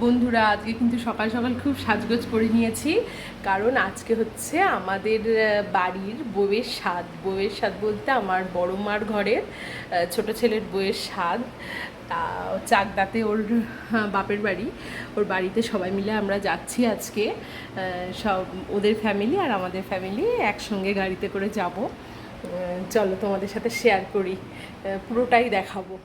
বন্ধুরা আজকে কিন্তু সকাল সকাল খুব সাজগোজ করে নিয়েছি, কারণ আজকে হচ্ছে আমাদের বাড়ির বউয়ের স্বাদ। বউয়ের স্বাদ বলতে আমার বড় মার ঘরের ছোট ছেলের বউয়ের স্বাদ। তা চাকদাতে ওর বাপের বাড়ি, ওর বাড়িতে সবাই মিলে আমরা যাচ্ছি আজকে। সব ওদের ফ্যামিলি আর আমাদের ফ্যামিলি একসঙ্গে গাড়িতে করে যাব। চলো তোমাদের সাথে শেয়ার করি, পুরোটাই দেখাবো।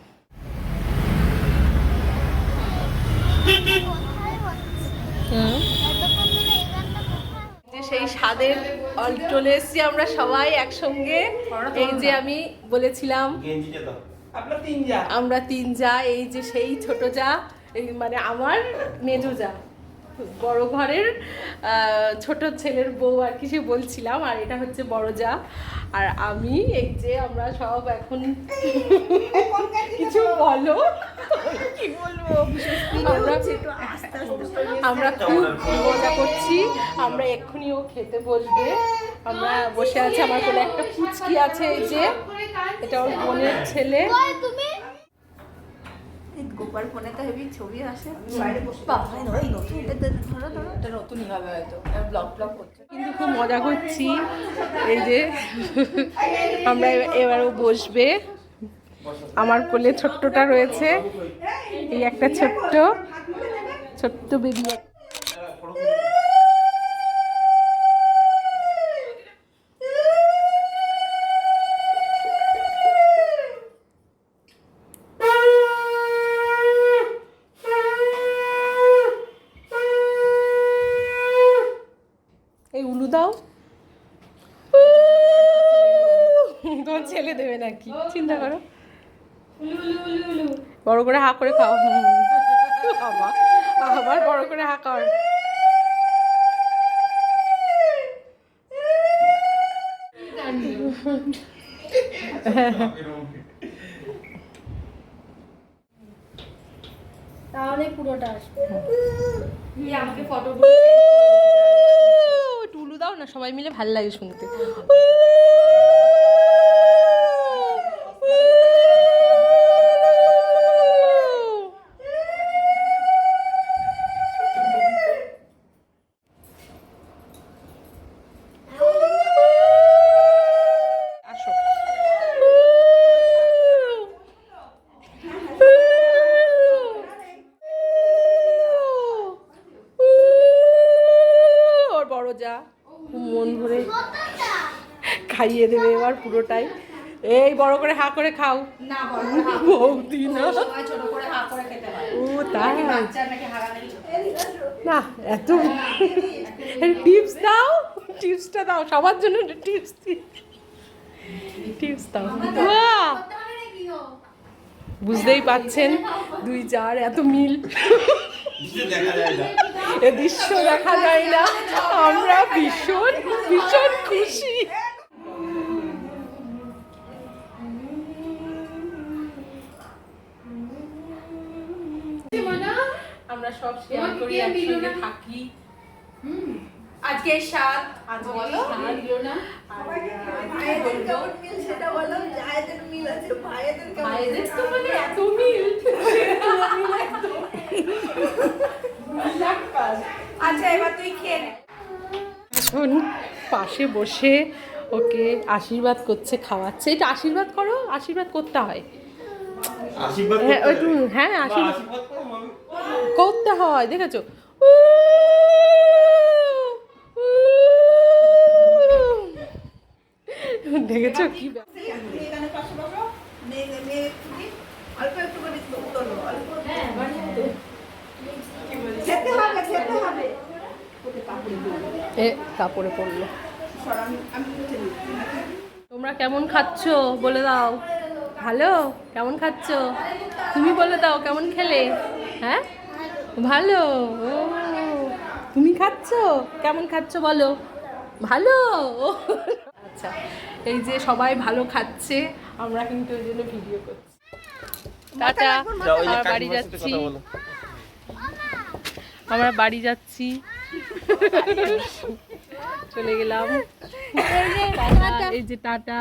সেই স্বাদের চলে এসেছি আমরা সবাই একসঙ্গে। এই যে আমি বলেছিলাম আমরা তিন যা, এই যে সেই ছোট যা, এই মানে আমার মেজো যা, বড় ঘরের ছোট ছেলের বউ আর কি, সে বলছিলাম। আর এটা হচ্ছে বড় যা আর আমি। এই যে আমরা সব এখন কিছু বলো, কি বলবো, আমরা খুব মজা করছি। আমরা এক্ষুনি ও খেতে বসবে, আমরা বসে আছি। আমার কোলে একটা পুচকি আছে, এই যে এটা ওর বোনের ছেলে। গোপাল ফোনে তো হেভি ছবি আসে, নতুনই হবে হয়তো, ব্লগ করছে। কিন্তু খুব মজা করছি। এই যে আমরা এবারও বসবে, আমার কোলে ছোট্টটা রয়েছে, এই একটা ছোট্ট বেবি। এই উলু দাও, তোমার ছেলে দেবে নাকি চিন্তা করো। বড় করে হা করে খাও। আবার বড় করে হা কর। তাহলে পুরোটা আসবে। আমাকে ফটো টুলু দাও না, সবাই মিলে ভাল লাগে শুনতে। যা মন ভরে খাইয়ে দেবে এবার পুরোটাই। এই বড় করে হা করে খাও না, বৌদি না, ছোট করে হা করে খেতে হয়। ও তাই বাচ্চার নাকি হাগানাকি না, এত টিপস দাও, টিপসটা দাও সবার জন্য, টিপস দাও। বুঝতেই পাচ্ছেন দুই যার এত মিল, এ দৃশ্য দেখা যায় না। আমরা ভীষণ খুশি। আমরা সব শেয়ার করি, একসঙ্গে থাকি। আজকে স্বাদ বলো না, ভাইদের তো মানে এত মিল। আচ্ছা, এবার তুই খেয়ে নে। এখন পাশে বসে ওকে আশীর্বাদ করছে, খাওয়াচ্ছে। এটা আশীর্বাদ করো, আশীর্বাদ করতে হয়। হ্যাঁ আশীর্বাদ করতে হয়, দেখেছো? দেখেছো কি কাপড়ে পড়লো। তোমরা কেমন খাচ্ছো বলে দাও। ভালো? কেমন খাচ্ছো তুমি বলে দাও, কেমন খেলে? হ্যাঁ ভালো। ও তুমি খাচ্ছো, কেমন খাচ্ছো বলো? ভালো। আচ্ছা, এই যে সবাই ভালো খাচ্ছে, আমরা কিন্তু ওই জন্য ভিডিও করছি। টাটা, আমরা বাড়ি যাচ্ছি, আমরা বাড়ি যাচ্ছি, চলে গেলাম। এই যে টাটা।